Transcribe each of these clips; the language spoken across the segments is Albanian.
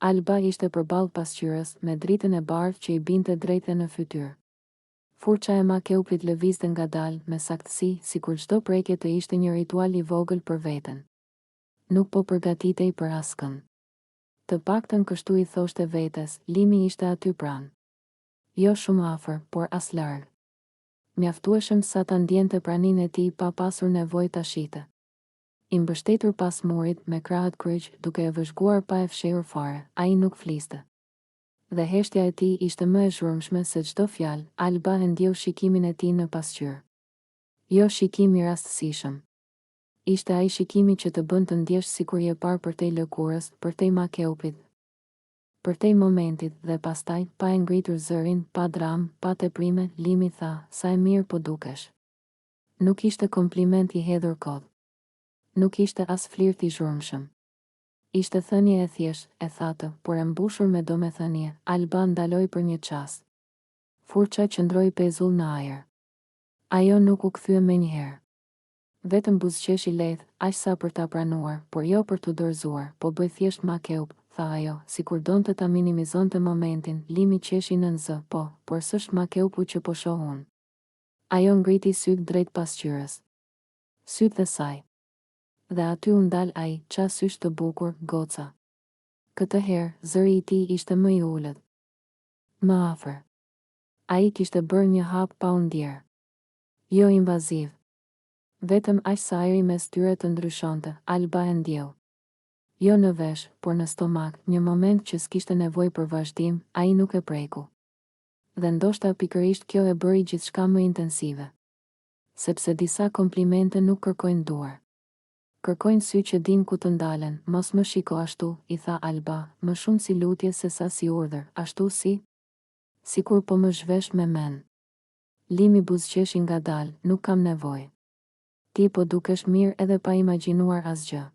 Alba ishte përballë pasqyrës, me dritën e bardhë që i binte drejtë në fytyrë. Furça e Makeupit lëvizte ngadalë, me saktësi, sikur çdo prekje të ishte një ritual i vogël për veten. Nuk po përgatitej për askën. Të paktën kështu i thoshte vetes, Limi ishte aty pranë. Jo shumë afër, por as larg. Mjaftueshëm sa ta ndjente praninë e tij pa pasur nevojë ta shite. I mbështetur pas murit, me krahët kryq, duke e vëzhguar pa e fshehur fare, ai nuk fliste. Dhe heshtja e tij ishte më e zhurmshme se çdo fjalë. Alba e ndjeu shikimin e tij në pasqyrë. Jo shikim i rastësishëm. Ishte ai shikimi që të bën të ndjesh sikur je parë përtej lëkurës, përtej Makeupit, përtej momentit, dhe pastaj, pa e ngritur zërin, pa dramë, pa teprime, Limi tha, sa e mirë po dukesh. Nuk ishte kompliment i hedhur kot. Nuk ishte as flirt i zhurmshëm. Ishte thënie e thjesht, e thatë, por e mbushur me domethënie. Alba ndaloi për një çast. Furça qëndroi pezull në ajër. Ajo nuk u kthye menjëherë. Vetëm buzëqesh i lehtë, aq sa për ta pranuar, por jo për t'u dorëzuar, po bëj thjesht Makeup, tha ajo, sikur donte ta minimizonte momentin. Limi qeshi nën zë, por s'është Makeupu që po shoh unë. Ajo ngriti syt drejt pasqyrës. Syt e saj. Dhe aty u ndal ai, qa sysh të bukur, goca. Këtë herë, zëri i tij ishte më i ulët. Më afër. Ai kishte bërë një hap pa u ndjerë. Jo invaziv. Vetëm aq sa ajri mes tyre të ndryshonte. Alba e ndjeu. Jo në vesh, por në stomak, një moment që s'kishte nevojë për vazhdim, ai nuk e preku. Dhe ndoshta pikërisht kjo e bëri gjithçka më intensive. Sepse disa komplimente nuk kërkojnë duar. Kërkojnë sy që din ku të ndalen. Mos më shiko ashtu, i tha Alba, më shumë si lutje se sa si urdhër. Ashtu si? Sikur po më zhvesh me men. Limi buzëqeshi ngadalë, nuk kam nevojë. Ti po dukesh mirë edhe pa imagjinuar asgjë.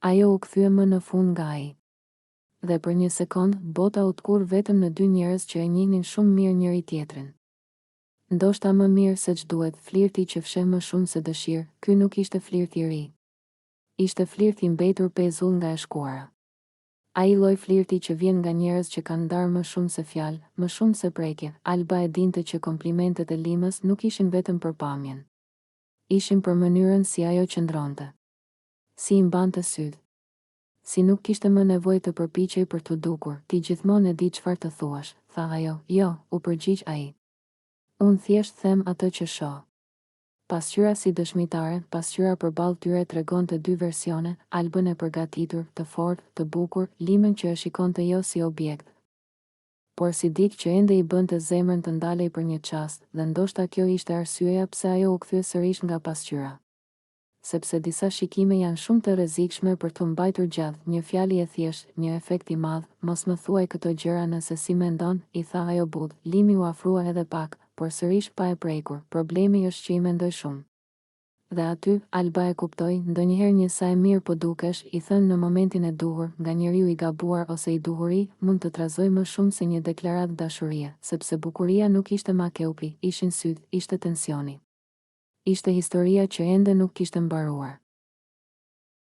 Ajo u kthye më në fund nga ai. Dhe për një sekond, bota u tkur vetëm në dy njerëz që e njihnin shumë mirë njëri tjetrin. Ndoshta më mirë se ç'duhet, flirti që fsheh më shumë se dëshirë. Ky nuk ishte flirti i ri. Ishte flirti i mbetur pezull nga e shkuara. Ai lloj flirti që vjen nga njerëz që kanë ndarë më shumë se fjalë, më shumë se prekje. Alba e dinte që komplimentet e Limës nuk ishin vetëm për pamjen. Ishin për mënyrën si ajo qëndronte. Si i mbante syt. Si nuk kishte më nevojë të përpiqej për t'u dukur. Ti gjithmonë e di çfarë të thuash, tha ajo. Jo, u përgjigj ai. Unë thjesht them atë që shoh. Pasqyra si dëshmitare, pasqyra përballë tyre tregonte dy versione, Albën e përgatitur, të fortë, të bukur, Limën që e shikonte jo si objekt, por si dikë që ende i bënte zemrën të ndalej për një çast, dhe ndoshta kjo ishte arsyeja pse ajo u kthye sërish nga pasqyra. Sepse disa shikime janë shumë të rrezikshme për të mbajtur gjatë. Një fjalë e thjeshtë, një efekt i madh. Mos më thuaj këto gjëra nëse si mendon, i tha ajo but. Limi u afrua edhe pak, por sërish pa e prekur. Problemi është që i mendoj shumë. Dhe aty, Alba e kuptoi, ndonjëherë një sa e mirë po dukesh, i thënë në momentin e duhur, nga njeriu i gabuar ose i duhuri, mund të trazoj më shumë se një deklaratë dashurie, sepse bukuria nuk ishte Makeupi, ishin syt, ishte tensioni. Ishte historia që ende nuk kishte mbaruar.